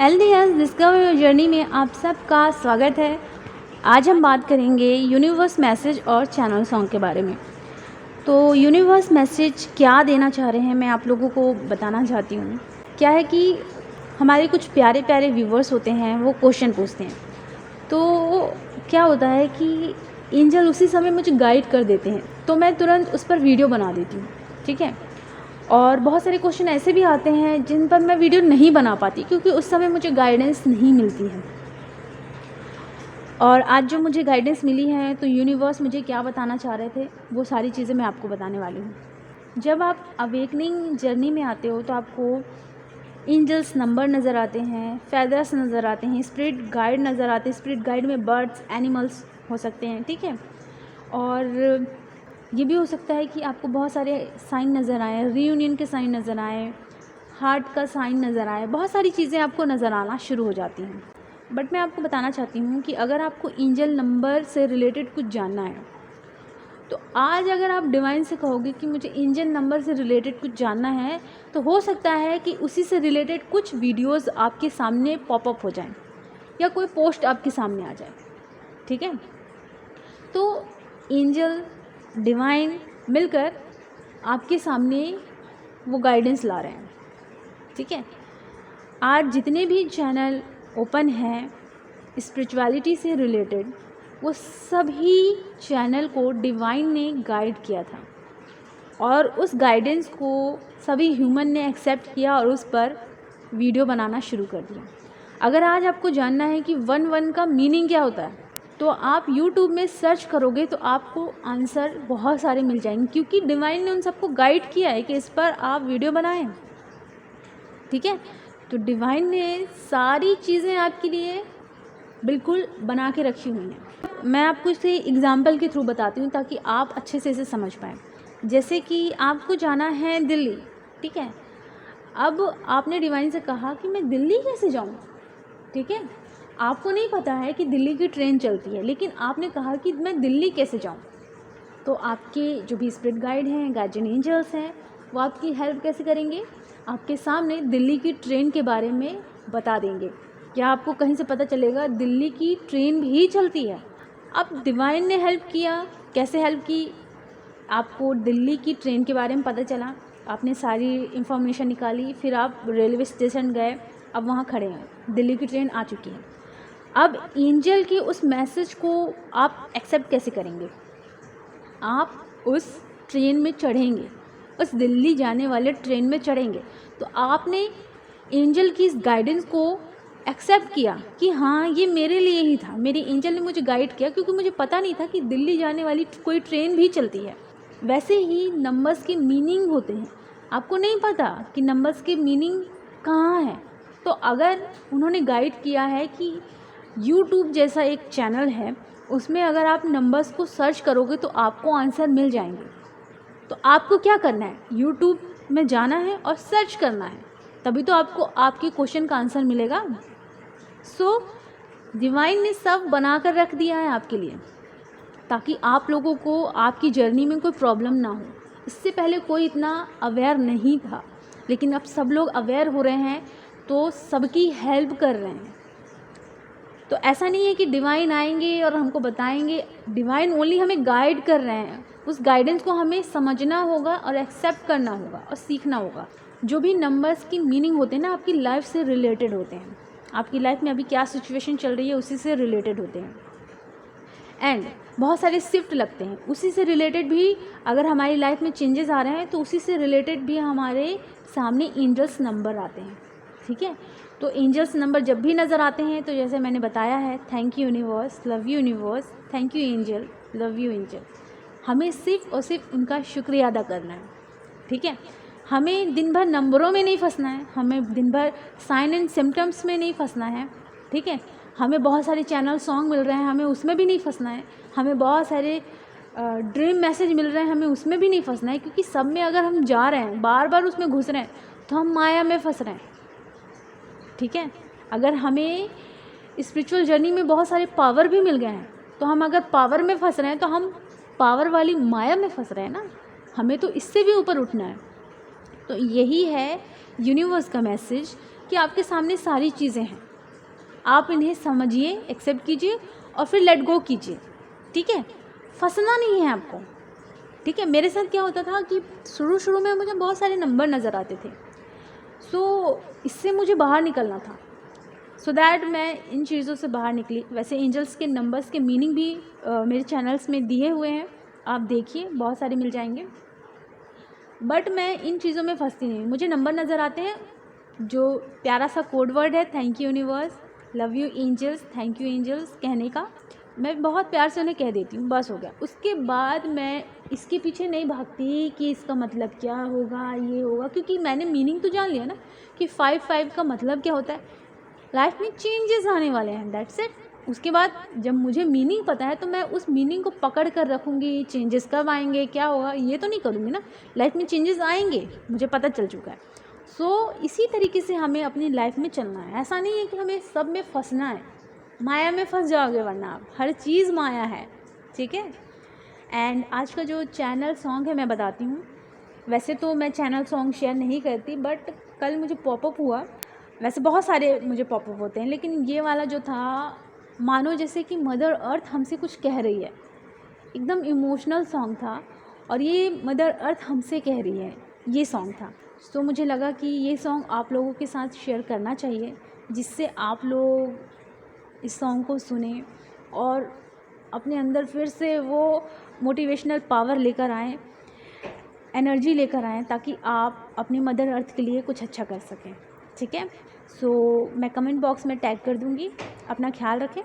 LDS discover your journey में आप सबका स्वागत है। आज हम बात करेंगे यूनिवर्स मैसेज और चैनल सॉन्ग के बारे में। तो यूनिवर्स मैसेज क्या देना चाह रहे हैं मैं आप लोगों को बताना चाहती हूँ। क्या है कि हमारे कुछ प्यारे प्यारे व्यूवर्स होते हैं, वो क्वेश्चन पूछते हैं। तो क्या होता है कि एंजल उसी समय मुझे गाइड कर देते हैं, तो मैं तुरंत उस पर वीडियो बना देती हूँ। ठीक है। और बहुत सारे क्वेश्चन ऐसे भी आते हैं जिन पर मैं वीडियो नहीं बना पाती क्योंकि उस समय मुझे गाइडेंस नहीं मिलती है। और आज जो मुझे गाइडेंस मिली है, तो यूनिवर्स मुझे क्या बताना चाह रहे थे, वो सारी चीज़ें मैं आपको बताने वाली हूँ। जब आप अवेकनिंग जर्नी में आते हो तो आपको एंजल्स नंबर नज़र आते हैं, फेदर्स नज़र आते हैं, स्पिरिट गाइड नज़र आते हैं। स्पिरिट गाइड में बर्ड्स, एनिमल्स हो सकते हैं। ठीक है। और ये भी हो सकता है कि आपको बहुत सारे साइन नज़र आए, रीयूनियन के साइन नज़र आए, हार्ट का साइन नज़र आए, बहुत सारी चीज़ें आपको नज़र आना शुरू हो जाती हैं। बट मैं आपको बताना चाहती हूँ कि अगर आपको एंजल नंबर से रिलेटेड कुछ जानना है, तो आज अगर आप डिवाइन से कहोगे कि मुझे एंजल नंबर से रिलेटेड कुछ जानना है, तो हो सकता है कि उसी से रिलेटेड कुछ वीडियोज़ आपके सामने पॉपअप हो जाएं या कोई पोस्ट आपके सामने आ जाए। ठीक है। तो एंजल, डिवाइन मिलकर आपके सामने वो गाइडेंस ला रहे हैं। ठीक है। आज जितने भी चैनल ओपन हैं स्पिरिचुअलिटी से रिलेटेड, वो सभी चैनल को डिवाइन ने गाइड किया था और उस गाइडेंस को सभी ह्यूमन ने एक्सेप्ट किया और उस पर वीडियो बनाना शुरू कर दिया। अगर आज आपको जानना है कि 1-1 का मीनिंग क्या होता है, तो आप YouTube में सर्च करोगे तो आपको आंसर बहुत सारे मिल जाएंगे, क्योंकि डिवाइन ने उन सबको गाइड किया है कि इस पर आप वीडियो बनाएं। ठीक है। तो डिवाइन ने सारी चीज़ें आपके लिए बिल्कुल बना के रखी हुई हैं। मैं आपको इसे एग्जाम्पल के थ्रू बताती हूँ ताकि आप अच्छे से इसे समझ पाएँ। जैसे कि आपको जाना है दिल्ली। ठीक है। अब आपने डिवाइन से कहा कि मैं दिल्ली कैसे जाऊँ। ठीक है। आपको नहीं पता है कि दिल्ली की ट्रेन चलती है, लेकिन आपने कहा कि मैं दिल्ली कैसे जाऊं। तो आपके जो भी स्पिरिट गाइड हैं, गार्जियन एंजल्स हैं, वो आपकी हेल्प कैसे करेंगे, आपके सामने दिल्ली की ट्रेन के बारे में बता देंगे। क्या आपको कहीं से पता चलेगा दिल्ली की ट्रेन भी चलती है। अब डिवाइन ने हेल्प किया, कैसे हेल्प की, आपको दिल्ली की ट्रेन के बारे में पता चला, आपने सारी इन्फॉर्मेशन निकाली, फिर आप रेलवे स्टेशन गए, अब वहाँ खड़े हैं, दिल्ली की ट्रेन आ चुकी है। अब एंजल के उस मैसेज को आप एक्सेप्ट कैसे करेंगे। आप उस ट्रेन में चढ़ेंगे, उस दिल्ली जाने वाले ट्रेन में चढ़ेंगे, तो आपने एंजल की इस गाइडेंस को एक्सेप्ट किया कि हाँ ये मेरे लिए ही था, मेरी एंजल ने मुझे गाइड किया, क्योंकि मुझे पता नहीं था कि दिल्ली जाने वाली कोई ट्रेन भी चलती है। वैसे ही नंबर्स के मीनिंग होते हैं, आपको नहीं पता कि नंबर्स के मीनिंग कहाँ है, तो अगर उन्होंने गाइड किया है कि YouTube जैसा एक चैनल है, उसमें अगर आप नंबर्स को सर्च करोगे तो आपको आंसर मिल जाएंगे। तो आपको क्या करना है, YouTube में जाना है और सर्च करना है, तभी तो आपको आपके क्वेश्चन का आंसर मिलेगा। सो डिवाइन ने सब बना कर रख दिया है आपके लिए, ताकि आप लोगों को आपकी जर्नी में कोई प्रॉब्लम ना हो। इससे पहले कोई इतना अवेयर नहीं था, लेकिन अब सब लोग अवेयर हो रहे हैं, तो सबकी हेल्प कर रहे हैं। तो ऐसा नहीं है कि डिवाइन आएंगे और हमको बताएंगे, डिवाइन ओनली हमें गाइड कर रहे हैं। उस गाइडेंस को हमें समझना होगा और एक्सेप्ट करना होगा और सीखना होगा। जो भी नंबर्स की मीनिंग होते हैं ना, आपकी लाइफ से रिलेटेड होते हैं, आपकी लाइफ में अभी क्या सिचुएशन चल रही है उसी से रिलेटेड होते हैं। एंड बहुत सारे शिफ्ट लगते हैं, उसी से रिलेटेड भी अगर हमारी लाइफ में चेंजेस आ रहे हैं तो उसी से रिलेटेड भी हमारे सामने एंजल्स नंबर आते हैं। ठीक है। तो एंजल्स नंबर जब भी नज़र आते हैं, तो जैसे मैंने बताया है, thank you universe, love you universe, thank you angel, love you angel, हमें सिर्फ और सिर्फ उनका शुक्रिया अदा करना है। ठीक है। हमें दिन भर नंबरों में नहीं फंसना है, हमें दिन भर साइन एंड सिम्टम्स में नहीं फंसना है। ठीक है। हमें बहुत सारे चैनल सॉन्ग मिल रहे हैं, हमें उसमें भी नहीं फंसना है। हमें बहुत सारे ड्रीम मैसेज मिल रहे हैं, हमें उसमें भी नहीं फंसना है, क्योंकि सब में अगर हम जा रहे हैं, बार बार उसमें घुस रहे हैं, तो हम माया में फंस रहे हैं। ठीक है। अगर हमें स्पिरिचुअल जर्नी में बहुत सारे पावर भी मिल गए हैं, तो हम अगर पावर में फंस रहे हैं, तो हम पावर वाली माया में फंस रहे हैं ना। हमें तो इससे भी ऊपर उठना है। तो यही है यूनिवर्स का मैसेज कि आपके सामने सारी चीज़ें हैं, आप इन्हें समझिए, एक्सेप्ट कीजिए और फिर लेट गो कीजिए। ठीक है, फंसना नहीं है आपको। ठीक है, मेरे साथ क्या होता था कि शुरू में मुझे बहुत सारे नंबर नज़र आते थे, इससे मुझे बाहर निकलना था, दैट मैं इन चीज़ों से बाहर निकली। वैसे एंजल्स के नंबर्स के मीनिंग भी मेरे चैनल्स में दिए हुए हैं, आप देखिए, बहुत सारे मिल जाएंगे। बट मैं इन चीज़ों में फंसती नहीं। मुझे नंबर नज़र आते हैं, जो प्यारा सा कोड वर्ड है thank you universe, love you angels, thank you angels कहने का, मैं बहुत प्यार से उन्हें कह देती हूँ, बस हो गया। उसके बाद मैं इसके पीछे नहीं भागती कि इसका मतलब क्या होगा, ये होगा, क्योंकि मैंने मीनिंग तो जान लिया ना कि 5 का मतलब क्या होता है। लाइफ में चेंजेस आने वाले हैं, दैट्स इट। उसके बाद जब मुझे मीनिंग पता है तो मैं उस मीनिंग को पकड़ कर रखूँगी। चेंजेस कब आएंगे, क्या होगा, ये तो नहीं करूँगी ना। लाइफ में चेंजेस आएंगे, मुझे पता चल चुका है। इसी तरीके से हमें अपनी लाइफ में चलना है। ऐसा नहीं है कि हमें सब में फंसना है, माया में फंस जाओगे वरना आप, हर चीज़ माया है। ठीक है। एंड आज का जो चैनल सॉन्ग है मैं बताती हूँ। वैसे तो मैं चैनल सॉन्ग शेयर नहीं करती, बट कल मुझे पॉपअप हुआ। वैसे बहुत सारे मुझे पॉपअप होते हैं, लेकिन ये वाला जो था, मानो जैसे कि मदर अर्थ हमसे कुछ कह रही है। एकदम इमोशनल सॉन्ग था और ये मदर अर्थ हमसे कह रही है, ये सॉन्ग था। मुझे लगा कि ये सॉन्ग आप लोगों के साथ शेयर करना चाहिए, जिससे आप लोग इस सॉन्ग को सुने और अपने अंदर फिर से वो मोटिवेशनल पावर लेकर आएँ, एनर्जी लेकर आएँ, ताकि आप अपनी मदर अर्थ के लिए कुछ अच्छा कर सकें। ठीक है। मैं कमेंट बॉक्स में टैग कर दूँगी। अपना ख्याल रखें।